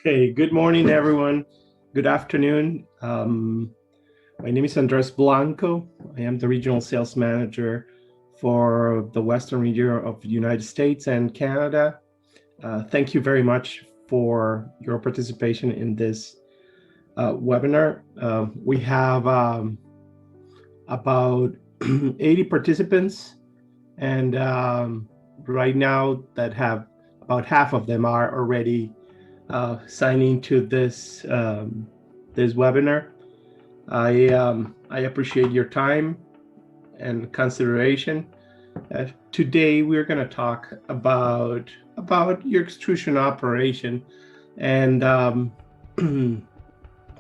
Okay, good morning, everyone. Good afternoon. My name is Andres Blanco. I am the regional sales manager for the Western region of the United States and Canada. Thank you very much for your participation in this webinar. We have about 80 participants, and right now that have about half of them are already signing to this this webinar. I appreciate your time and consideration. Today we're going to talk about your extrusion operation and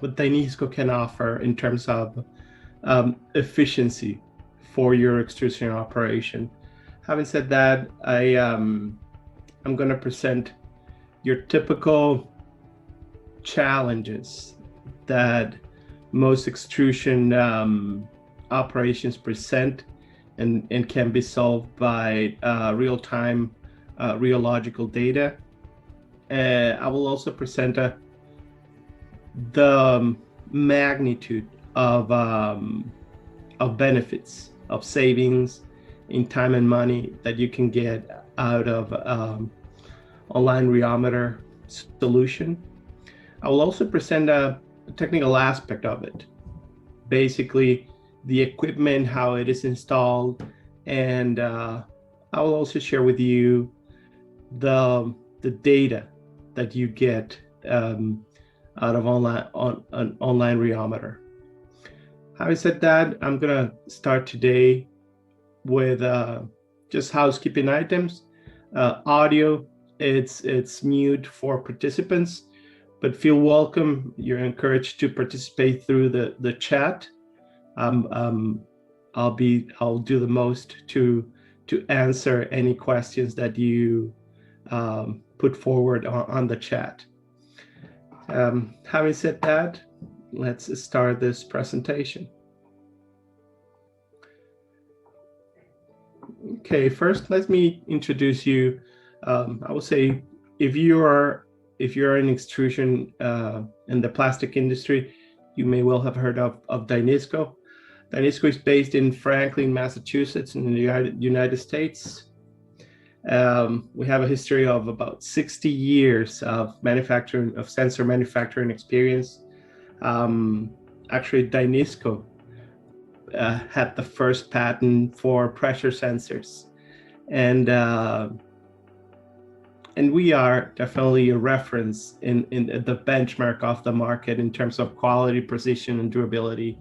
what Danesco can offer in terms of efficiency for your extrusion operation. Having said that, I'm going to present your typical challenges that most extrusion operations present and can be solved by real-time rheological data. I will also present the magnitude of benefits, of savings in time and money that you can get out of online Rheometer solution. I will also present a technical aspect of it, basically the equipment, how it is installed, and I will also share with you the data that you get out of online Rheometer. Having said that, I'm gonna start today with just housekeeping items. Audio, it's mute for participants, but feel welcome. You're encouraged to participate through the chat. I'll do the most to answer any questions that you put forward on the chat. Having said that, let's start this presentation. Okay, first let me introduce you. I would say if you're in extrusion in the plastic industry, you may well have heard of Danesco. Danesco is based in Franklin, Massachusetts, in the United States. We have a history of about 60 years of sensor manufacturing experience. Actually, Danesco had the first patent for pressure sensors, and we are definitely a reference in the benchmark of the market in terms of quality, precision, and durability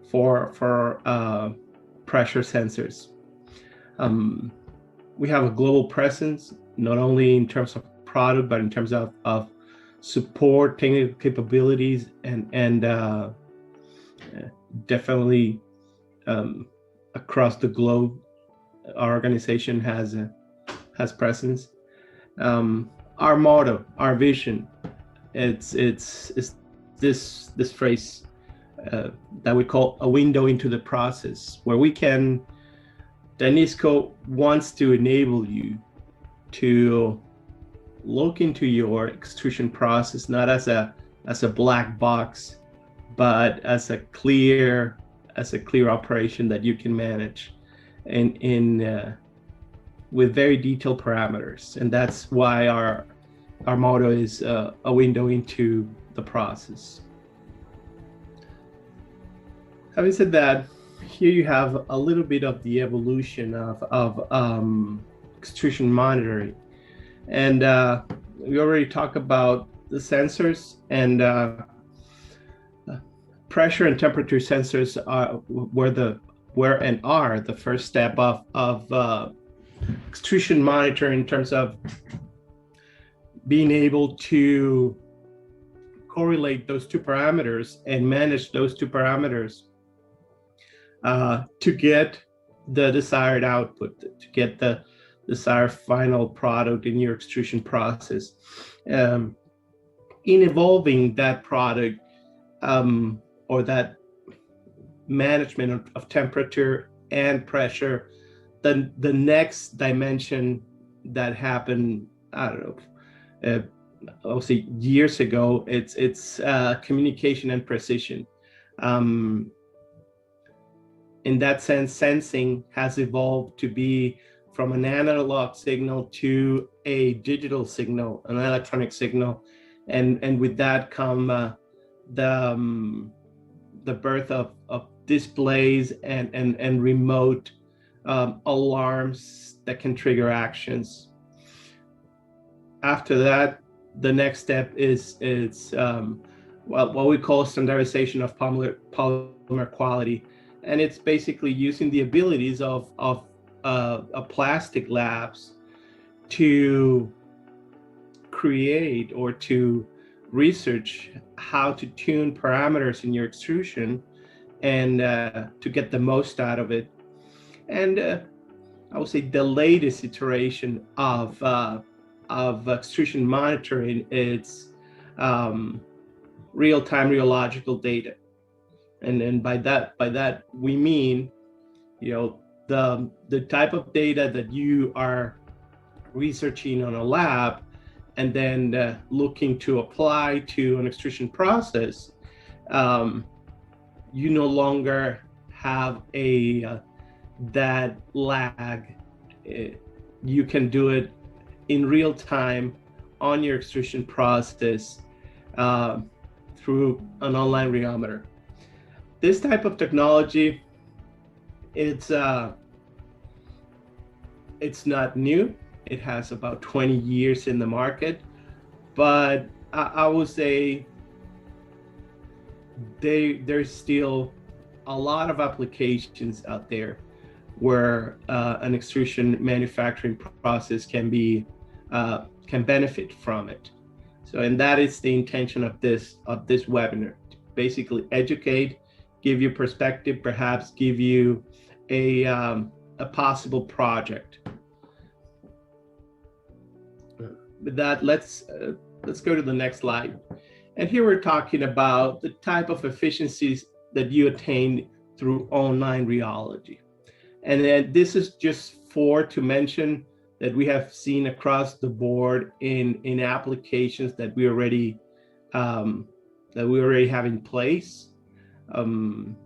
for pressure sensors. We have a global presence, not only in terms of product, but in terms of support, technical capabilities, and definitely across the globe, our organization has presence. Our motto, our vision, it's this phrase that we call a window into the process, where Danesco wants to enable you to look into your extrusion process not as a black box, but as a clear operation that you can manage with very detailed parameters. And that's why our motto is a window into the process. Having said that, here you have a little bit of the evolution of extrusion monitoring. And we already talked about the sensors, and pressure and temperature sensors are the first step of extrusion monitoring in terms of being able to correlate those two parameters and manage those two parameters to get the desired output, to get the desired final product in your extrusion process. In evolving that product or that management of temperature and pressure, the next dimension that happened, I don't know, obviously years ago, it's communication and precision. Um, in that sense, sensing has evolved to be from an analog signal to a digital signal, an electronic signal, and with that come the birth of displays and remote alarms that can trigger actions. After that, the next step is what we call standardization of polymer quality, and it's basically using the abilities of plastic labs to create or to research how to tune parameters in your extrusion and to get the most out of it. And I would say the latest iteration of extrusion monitoring is real-time rheological data, and by that we mean, the type of data that you are researching on a lab and then looking to apply to an extrusion process. You no longer have that lag. You can do it in real time on your extrusion process through an online rheometer. This type of technology, it's not new. It has about 20 years in the market, but I would say there's still a lot of applications out there where an extrusion manufacturing process can benefit from it. So, and that is the intention of this webinar: to basically educate, give you perspective, perhaps give you a possible project. With that, let's go to the next slide. And here we're talking about the type of efficiencies that you attain through online rheology. And then this is just to mention that we have seen across the board in applications that we already have in place. And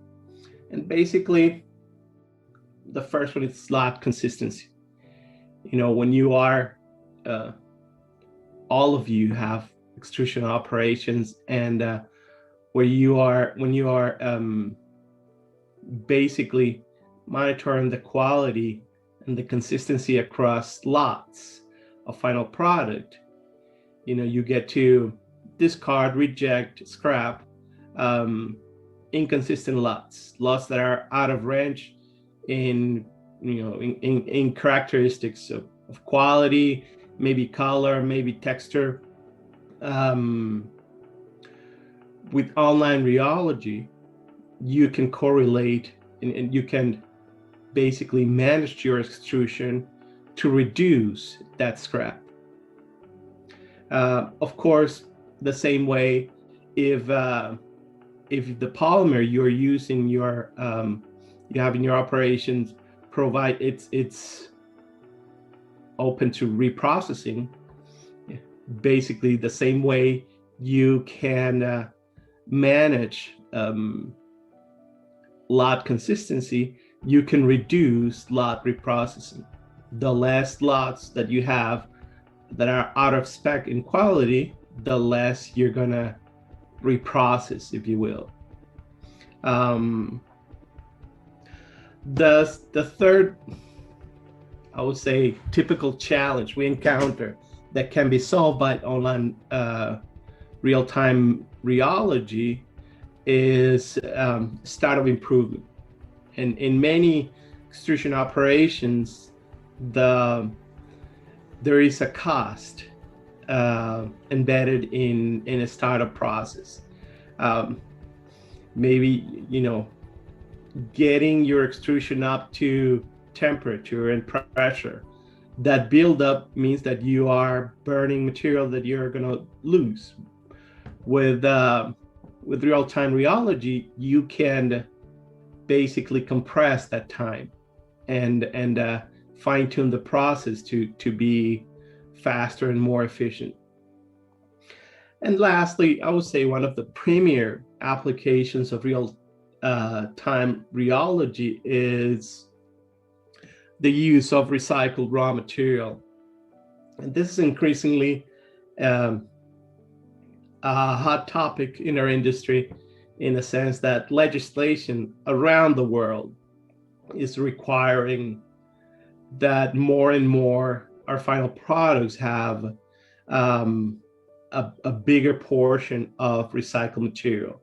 basically, the first one is slot consistency. When you are all of you have extrusion operations, and when you are basically monitoring the quality and the consistency across lots of final product, you get to discard, reject, scrap inconsistent lots that are out of range in characteristics of quality, maybe color, maybe texture. With online rheology, you can correlate and you can basically manage your extrusion to reduce that scrap. Of course, the same way, if the polymer you're using, you have in your operations, provide it's open to reprocessing, basically the same way you can manage lot consistency, you can reduce lot reprocessing. The less lots that you have that are out of spec in quality, the less you're gonna reprocess, if you will. The third, I would say, typical challenge we encounter that can be solved by online real-time rheology is start of improvement. And in many extrusion operations, there is a cost embedded in a startup process. Maybe getting your extrusion up to temperature and pressure. That buildup means that you are burning material that you're going to lose. With real-time rheology, you can basically compress that time and fine-tune the process to be faster and more efficient. And lastly, I would say one of the premier applications of real-time rheology is the use of recycled raw material. And this is increasingly a hot topic in our industry, in the sense that legislation around the world is requiring that more and more our final products have a bigger portion of recycled material.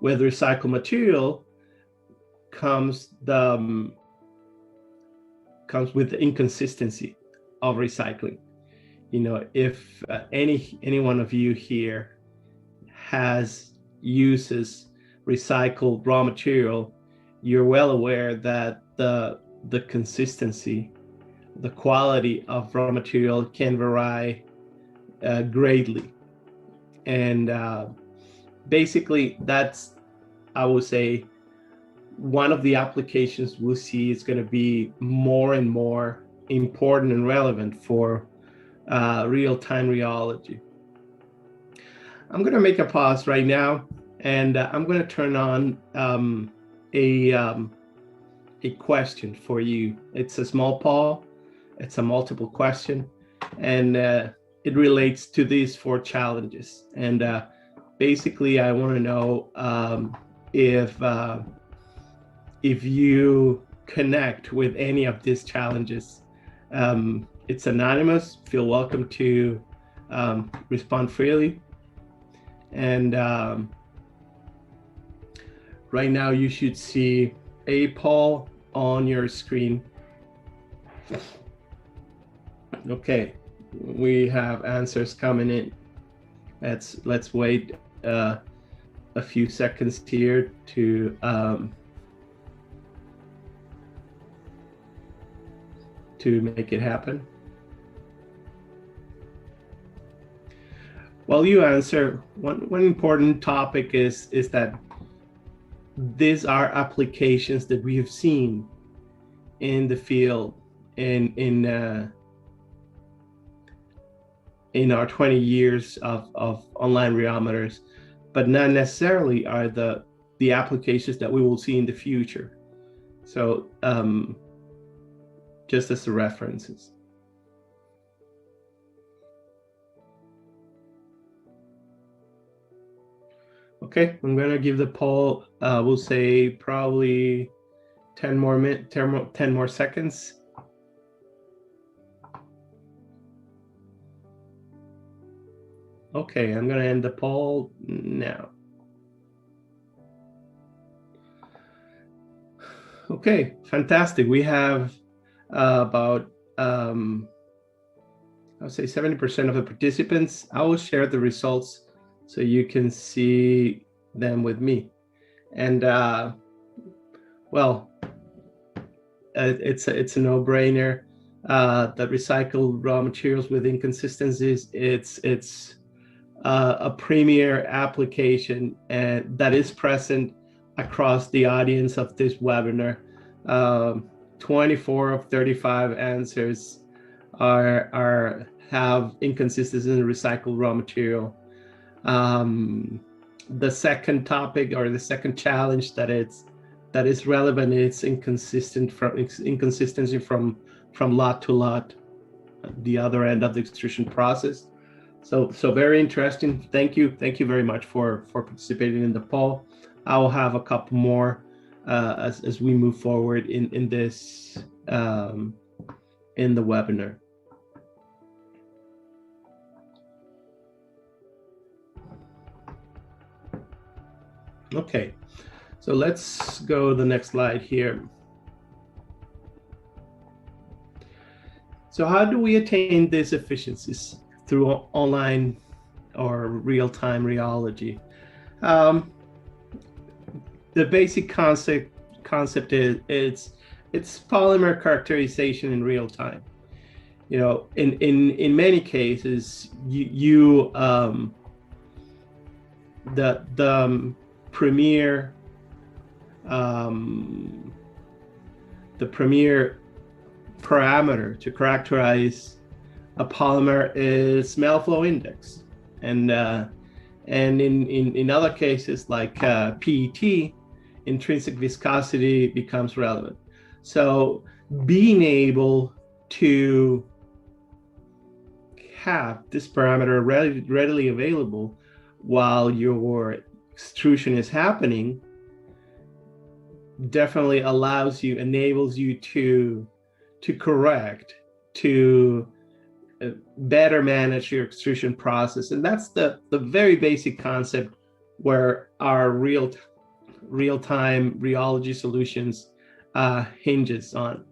With recycled material comes with the inconsistency of recycling. You know, if any one of you here uses recycled raw material, you're well aware that the consistency, the quality of raw material can vary greatly. And basically, that's, I would say, one of the applications we'll see is going to be more and more important and relevant for real-time rheology. I'm going to make a pause right now, and I'm going to turn on a question for you. It's a small poll. It's a multiple question, and it relates to these 4 challenges. And basically, I want to know if you connect with any of these challenges. It's anonymous. Feel welcome to respond freely. And right now you should see a poll on your screen. Okay, we have answers coming in. Let's wait a few seconds here to make it happen. While you answer, one important topic is that these are applications that we have seen in the field in our 20 years of online rheometers, but not necessarily are the applications that we will see in the future. So just as the references. Okay, I'm gonna give the poll, we'll say probably 10 more seconds. Okay, I'm gonna end the poll now. Okay, fantastic. We have about, I would say 70% of the participants. I will share the results so you can see them with me. And well, it's a no-brainer that recycled raw materials with inconsistencies, it's a premier application and that is present across the audience of this webinar. 24 of 35 answers have inconsistencies in recycled raw material. The second topic, or the second challenge that is relevant, is inconsistency from lot to lot, the other end of the extrusion process. So very interesting. Thank you very much for participating in the poll. I will have a couple more as we move forward in this in the webinar. Okay, so let's go to the next slide here. So how do we attain these efficiencies through online or real-time rheology? The basic concept is it's polymer characterization in real time. You know, in many cases, the premier parameter to characterize a polymer is smell flow index. and in other cases like PET, intrinsic viscosity becomes relevant. So being able to have this parameter readily available while your extrusion is happening definitely enables you to correct, to better manage your extrusion process. And that's the very basic concept where our real-time rheology solutions hinges on.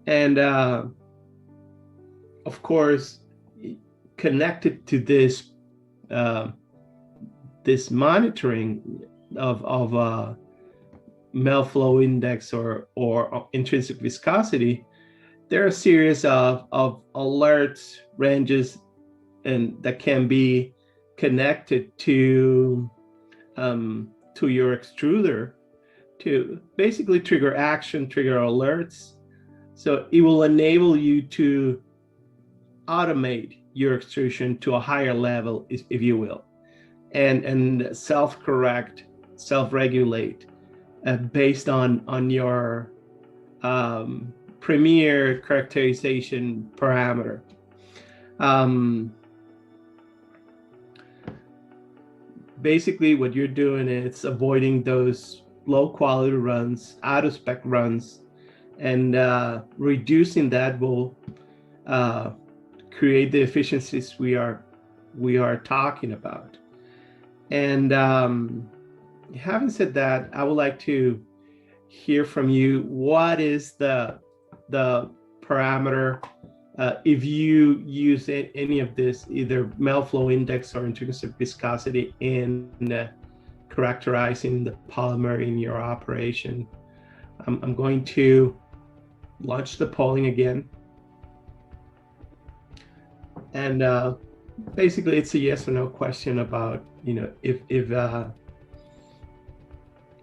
And of course, connected to this this monitoring of melt flow index or intrinsic viscosity, there are a series of alerts ranges and that can be connected to your extruder to basically trigger action, trigger alerts. So it will enable you to automate your extrusion to a higher level, if you will, and self-correct, self-regulate based on your premier characterization parameter. Basically, what you're doing is avoiding those low quality runs, out of spec runs, and reducing that will create the efficiencies we are talking about. And having said that, I would like to hear from you. What is the parameter if you use any of this, either melt flow index or intrinsic viscosity, in characterizing the polymer in your operation? I'm going to launch the polling again. And basically, it's a yes or no question about,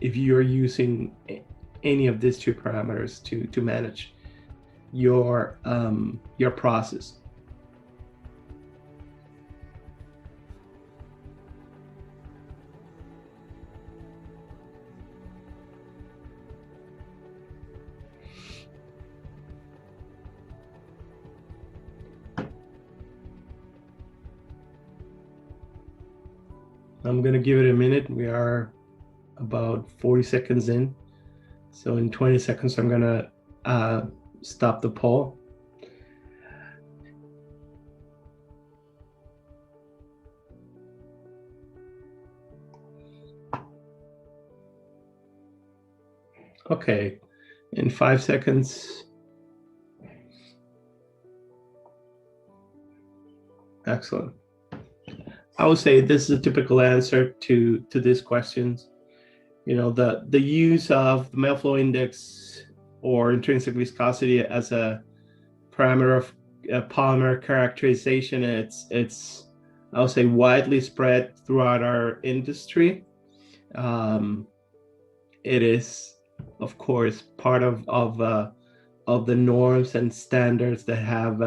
if you're using any of these two parameters to manage your process. I'm going to give it a minute. We are about 40 seconds in. So in 20 seconds, I'm going to stop the poll. Okay, in 5 seconds. Excellent. I would say this is a typical answer to these questions. The use of the melt flow index or intrinsic viscosity as a parameter of polymer characterization, it's I would say widely spread throughout our industry. It is, of course, part of the norms and standards that have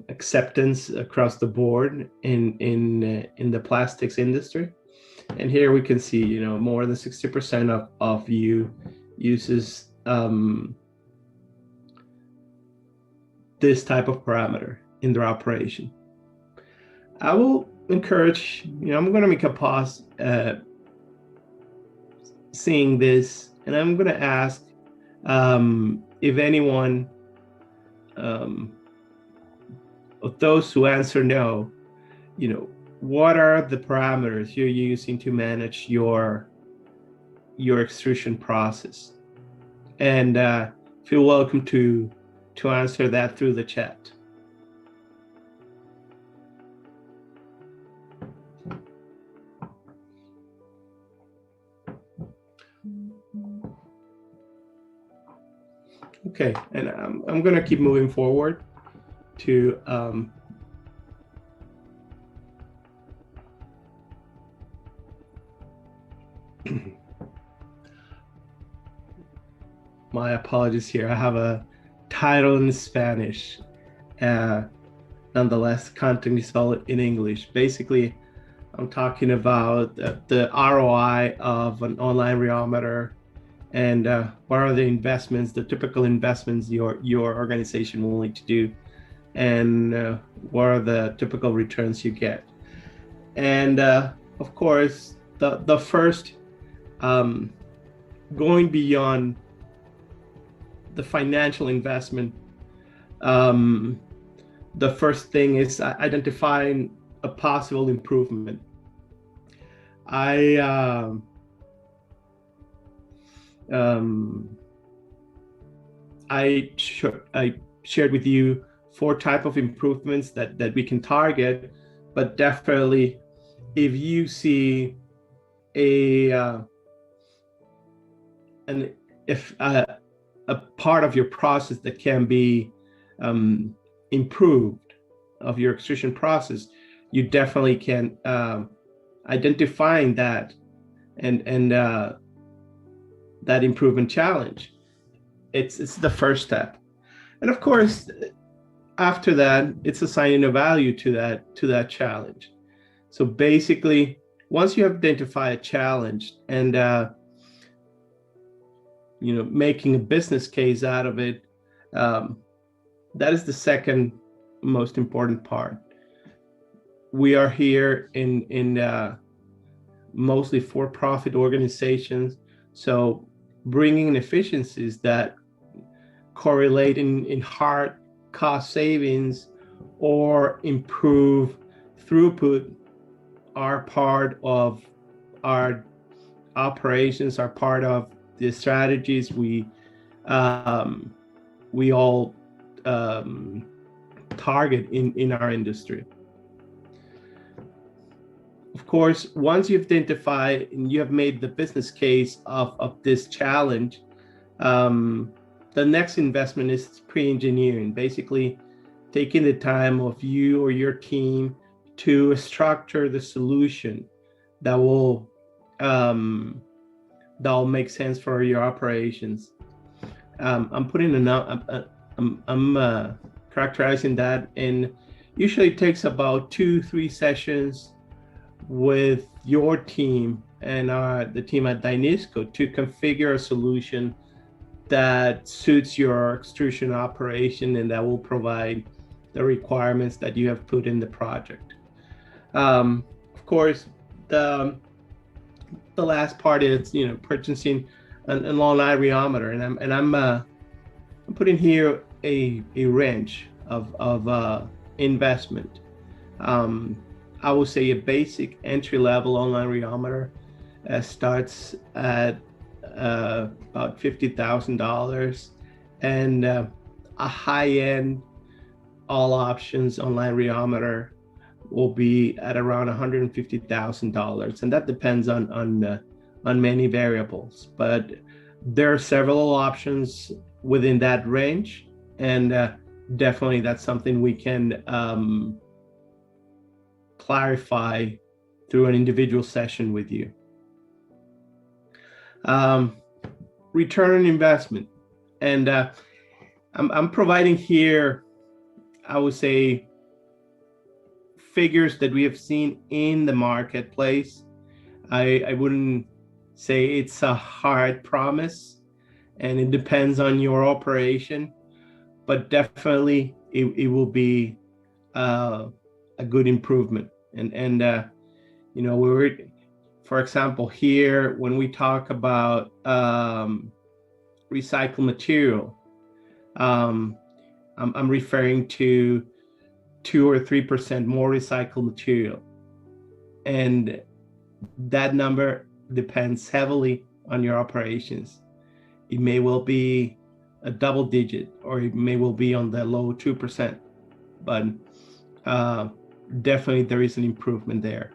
acceptance across the board in the plastics industry. And here we can see, more than 60% of you uses this type of parameter in their operation. I will encourage, I'm going to make a pause seeing this, and I'm going to ask if anyone of those who answer no, what are the parameters you're using to manage your extrusion process? And feel welcome to answer that through the chat. Okay, and I'm going to keep moving forward to my apologies here. I have a title in Spanish. nonetheless, content is all in English. Basically, I'm talking about the ROI of an online rheometer, and what are the investments, the typical investments your organization will need to do, and what are the typical returns you get. And of course, the first, going beyond the financial investment, the first thing is identifying a possible improvement. I shared with you 4 types of improvements that we can target, but definitely if you see a part of your process that can be improved, of your extrusion process, you definitely can identifying that and that improvement challenge. It's the first step, and of course, after that, it's assigning a value to that challenge. So basically, once you identify a challenge and making a business case out of it, that is the second most important part. We are here in mostly for-profit organizations, so bringing in efficiencies that correlate in hard cost savings or improve throughput are part of our operations, are part of the strategies we all target in our industry. Of course, once you've identified and you have made the business case of this challenge, the next investment is pre-engineering, basically taking the time of you or your team to structure the solution that will make sense for your operations. I'm characterizing that, and usually it takes about 2-3 sessions with your team and the team at Danesco to configure a solution that suits your extrusion operation and that will provide the requirements that you have put in the project. Of course, the last part is purchasing an online rheometer, and I'm putting here a range of investment. I would say a basic entry-level online rheometer starts at about $50,000, and a high-end all options online rheometer will be at around $150,000, and that depends on many variables. But there are several options within that range, and definitely that's something we can clarify through an individual session with you. Return on investment, and I'm providing here, I would say, figures that we have seen in the marketplace. I wouldn't say it's a hard promise, and it depends on your operation, but definitely it will be a good improvement. And we're, for example, here when we talk about recycled material, I'm referring to 2 or 3% more recycled material, and that number depends heavily on your operations. It may well be a double digit, or it may well be on the low 2%, but definitely there is an improvement there.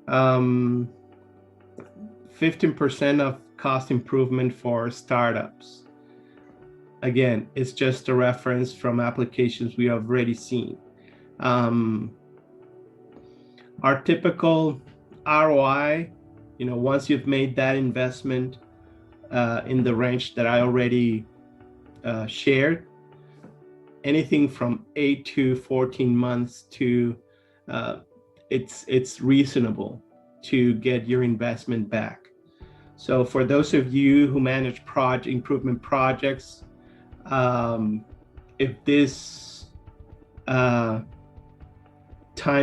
15% of cost improvement for startups. Again, it's just a reference from applications we have already seen. Our typical ROI, once you've made that investment in the range that I already shared, anything from 8 to 14 months to it's reasonable to get your investment back. So for those of you who manage project improvement projects, if this time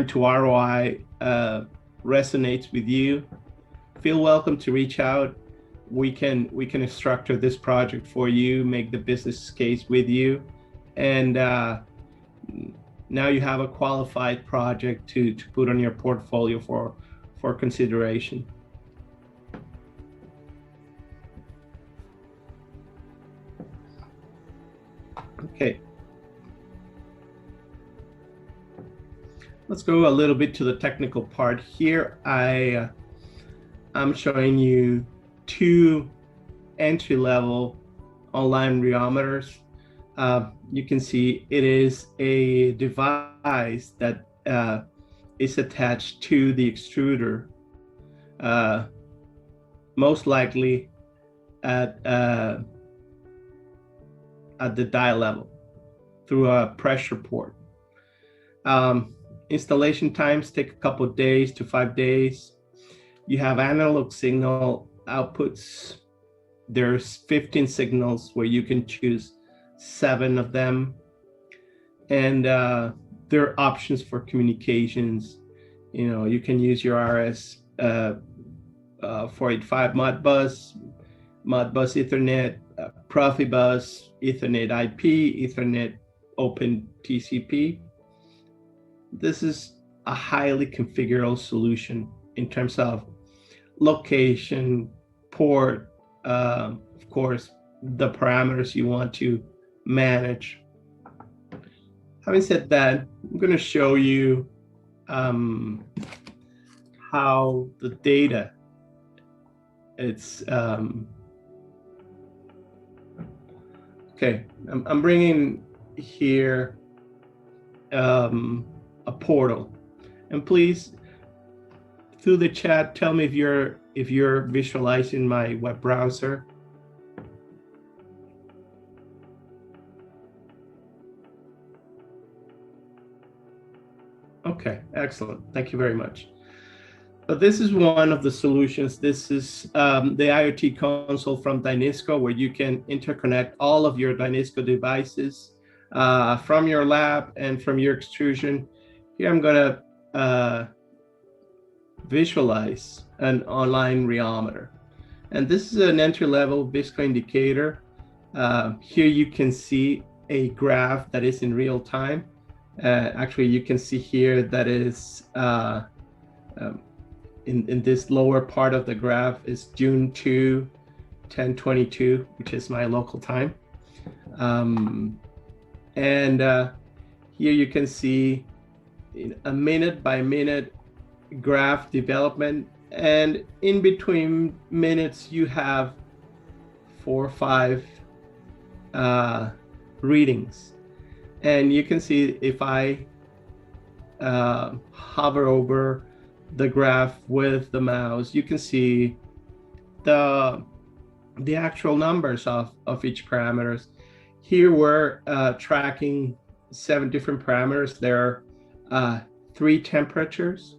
to ROI resonates with you, feel welcome to reach out. We can structure this project for you, make the business case with you, and now you have a qualified project to put on your portfolio for consideration. Okay. Let's go a little bit to the technical part here. I'm showing you two entry-level online rheometers. You can see it is a device that is attached to the extruder, most likely at the die level through a pressure port. Installation times take a couple of days to 5 days. You have analog signal outputs. There's 15 signals where you can choose 7 of them. And there are options for communications. You know, you can use your RS 485 Modbus Ethernet, Profibus, Ethernet IP, Ethernet Open TCP. This is a highly configurable solution in terms of location, port, of course, the parameters you want to manage. Having said that, I'm going to show you how the data, it's, okay, I'm bringing here a portal, and please, through the chat, tell me if you're visualizing my web browser. Okay, excellent. Thank you very much. But this is one of the solutions. This is the IoT console from Danesco, where you can interconnect all of your Danesco devices from your lab and from your extrusion. Here I'm going to visualize an online rheometer. And this is an entry-level Visco indicator. Here you can see a graph that is in real time. Actually, you can see here that is in this lower part of the graph is June 2, 10/22, which is my local time. And here you can see a minute-by-minute graph development, and in between minutes you have 4 or 5 readings. And you can see if I hover over the graph with the mouse, you can see the actual numbers of each parameters. Here we're tracking 7 different parameters. There are 3 temperatures.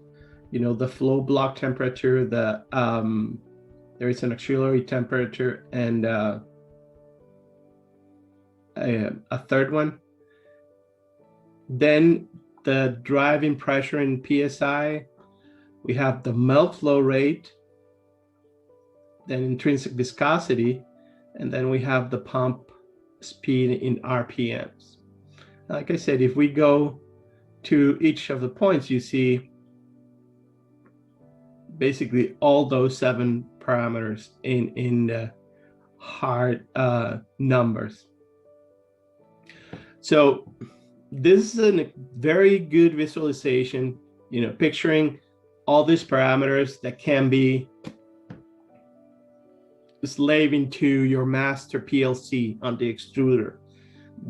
You know, the flow block temperature, there is an auxiliary temperature, and a third one. Then the driving pressure in PSI. We have the melt flow rate, then intrinsic viscosity, and then we have the pump speed in RPMs. Like I said, if we go to each of the points, you see basically all those 7 parameters in the hard numbers. So this is a very good visualization, you know, picturing all these parameters that can be slaving to your master PLC on the extruder.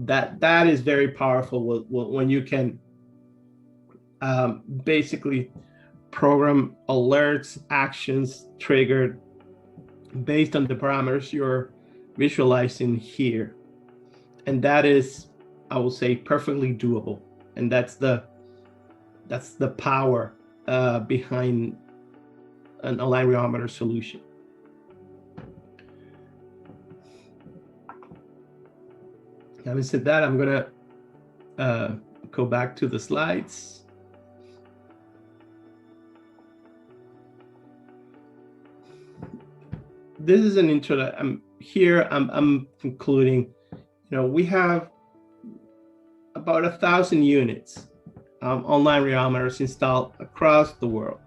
That is very powerful when you can basically program alerts, actions triggered based on the parameters you're visualizing here. And that is I will say, perfectly doable. And that's the power behind an align rheometer solution. Having said that, I'm gonna go back to the slides. This is an intro that I'm concluding. We have about 1,000 units online rheometers installed across the world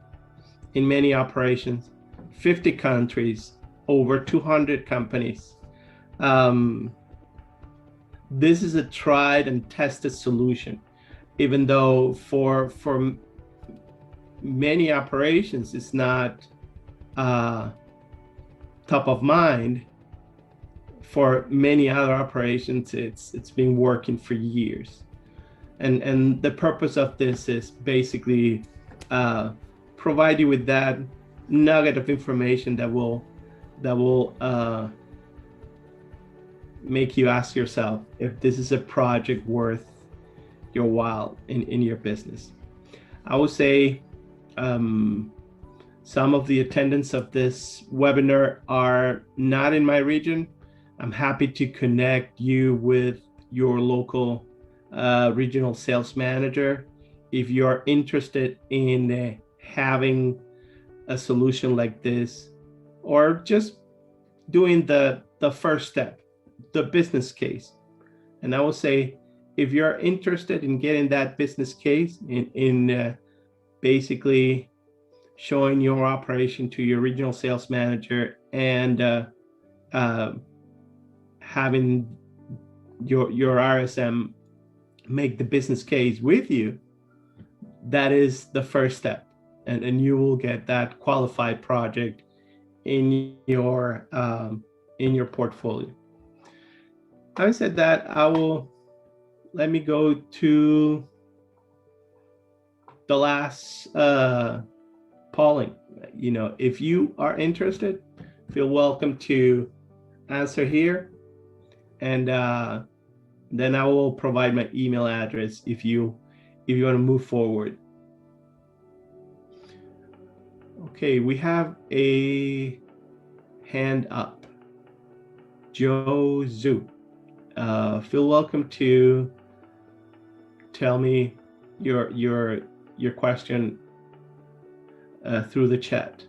in many operations, 50 countries, over 200 companies. This is a tried and tested solution, even though for many operations it's not top of mind. For many other operations, it's been working for years, and the purpose of this is basically provide you with that nugget of information that will make you ask yourself if this is a project worth your while in your business. I would say some of the attendants of this webinar are not in my region. I'm happy to connect you with your local regional sales manager if you're interested in having a solution like this, or just doing the first step, the business case. And I will say, if you're interested in getting that business case, in basically showing your operation to your regional sales manager and having your RSM make the business case with you, that is the first step, and you will get that qualified project in your portfolio. Having said that, let me go to the last polling. If you are interested, feel welcome to answer here, and then I will provide my email address if you want to move forward. Okay, we have a hand up. Joe Zhu. Feel welcome to tell me your question through the chat.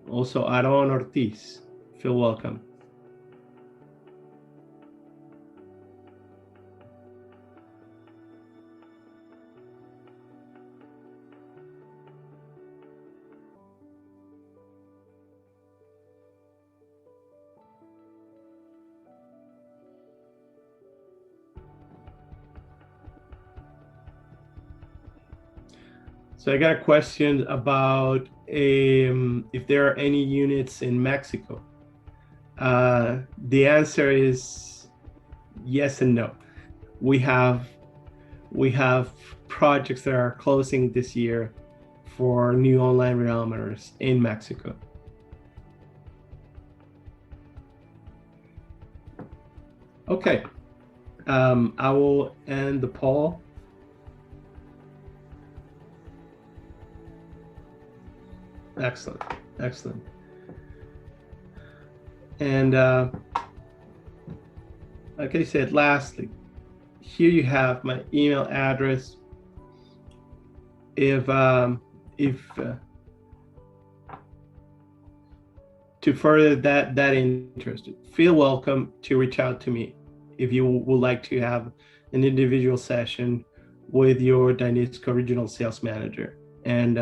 Also, Aaron Ortiz, feel welcome. So I got a question about if there are any units in Mexico. The answer is yes and no. We have projects that are closing this year for new online rheometers in Mexico. Okay, I will end the poll. Excellent, excellent. And like I said, lastly, here you have my email address. If to further that interest, feel welcome to reach out to me if you would like to have an individual session with your Danesco regional sales manager. And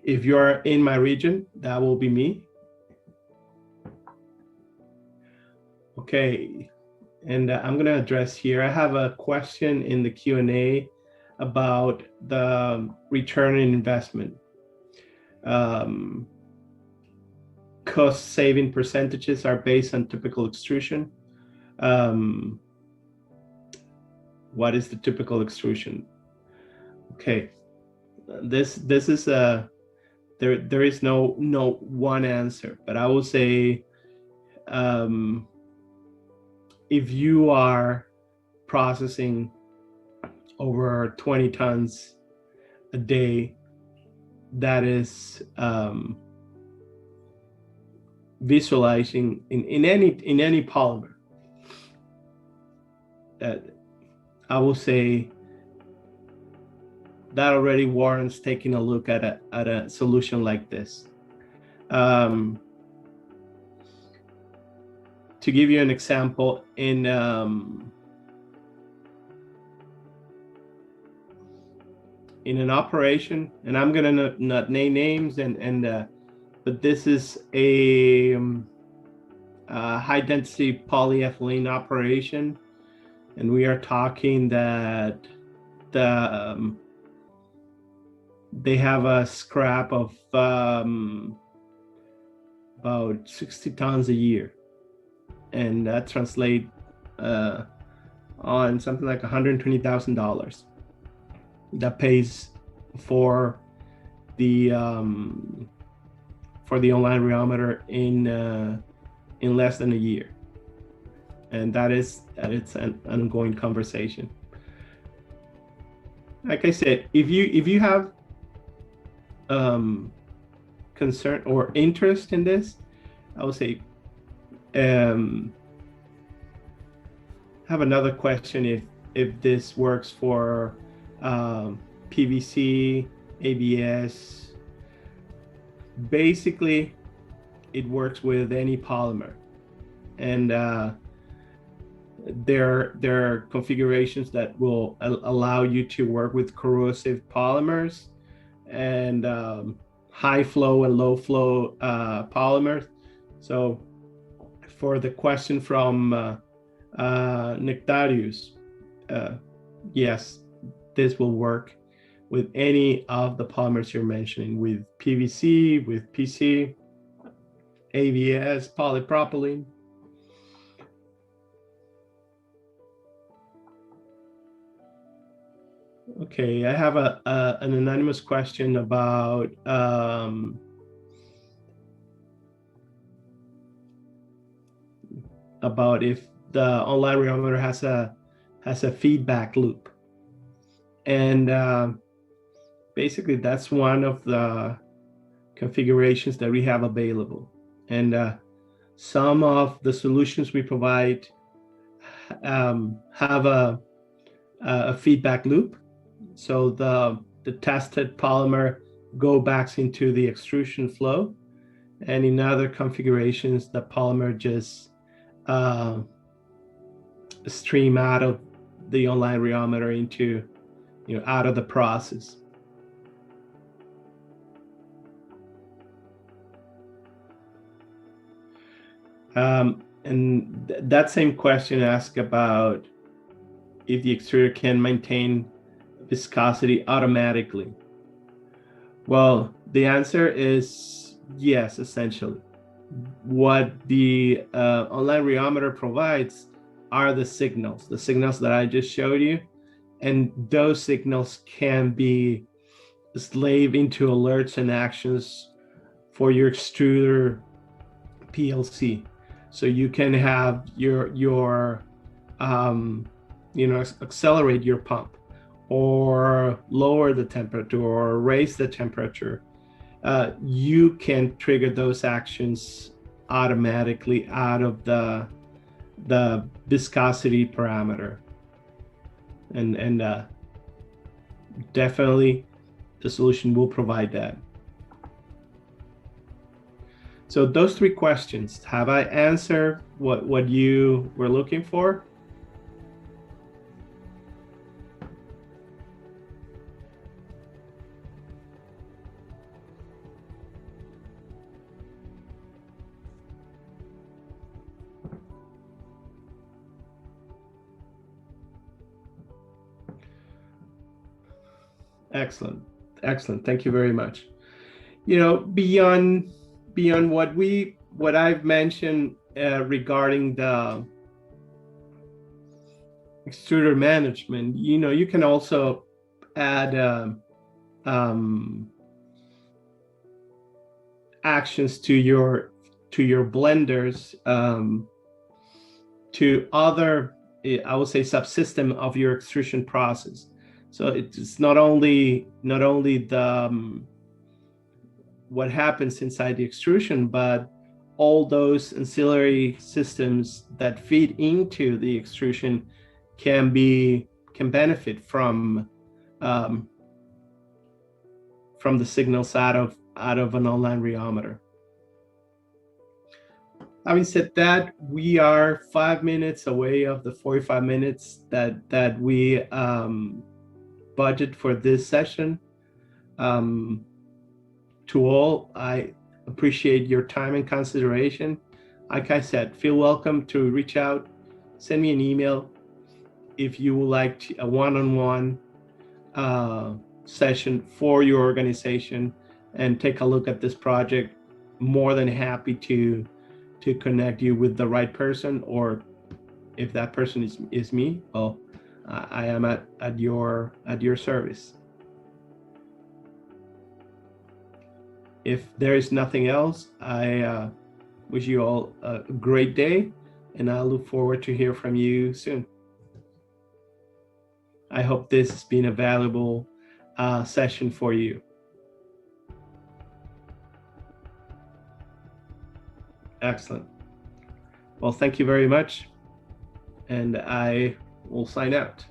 if you're in my region, that will be me. Okay, and I'm going to address here. I have a question in the Q&A about the return on investment. Cost saving percentages are based on typical extrusion. What is the typical extrusion? Okay, this is a there is no one answer, but I will say in if you are processing over 20 tons a day, that is visualizing in any polymer, I will say that already warrants taking a look at a solution like this. To give you an example, in an operation, and I'm gonna not name names, but this is a high density polyethylene operation, and we are talking that they have a scrap of about 60 tons a year, and that translates on something like $120,000. That pays for the online rheometer in less than a year, and it's an ongoing conversation. Like I said, if you have concern or interest in this, I would say have another question if this works for PVC, ABS. Basically, it works with any polymer, and there are configurations that will allow you to work with corrosive polymers and high flow and low flow polymers. So for the question from Nectarius, yes, this will work with any of the polymers you're mentioning, with PVC, with PC, ABS, polypropylene. Okay, I have an anonymous question about if the online rheometer has a feedback loop, and basically that's one of the configurations that we have available, and some of the solutions we provide have a feedback loop, so the tested polymer go back into the extrusion flow, and in other configurations the polymer just stream out of the online rheometer into, out of the process. And that same question asked about if the extruder can maintain viscosity automatically. Well, the answer is yes, essentially. What the online rheometer provides are the signals that I just showed you, and those signals can be slaved into alerts and actions for your extruder PLC. So you can have your accelerate your pump, or lower the temperature, or raise the temperature. You can trigger those actions automatically out of the viscosity parameter, and definitely the solution will provide that. So those three questions, have I answered what you were looking for? Excellent. Thank you very much. Beyond what I've mentioned regarding the extruder management, you can also add actions to your blenders to other, I would say, subsystem of your extrusion process. So it's not only the what happens inside the extrusion, but all those ancillary systems that feed into the extrusion can benefit from the signals out of an online rheometer. Having said that, we are 5 minutes away of the 45 minutes that we budget for this session. To all, I appreciate your time and consideration. Like I said, feel welcome to reach out, send me an email if you would like a one-on-one session for your organization and take a look at this project. More than happy to connect you with the right person, or if that person is me, well, I am at your service. If there is nothing else, I wish you all a great day, and I look forward to hear from you soon. I hope this has been a valuable session for you. Excellent. Well, thank you very much, and I will sign out.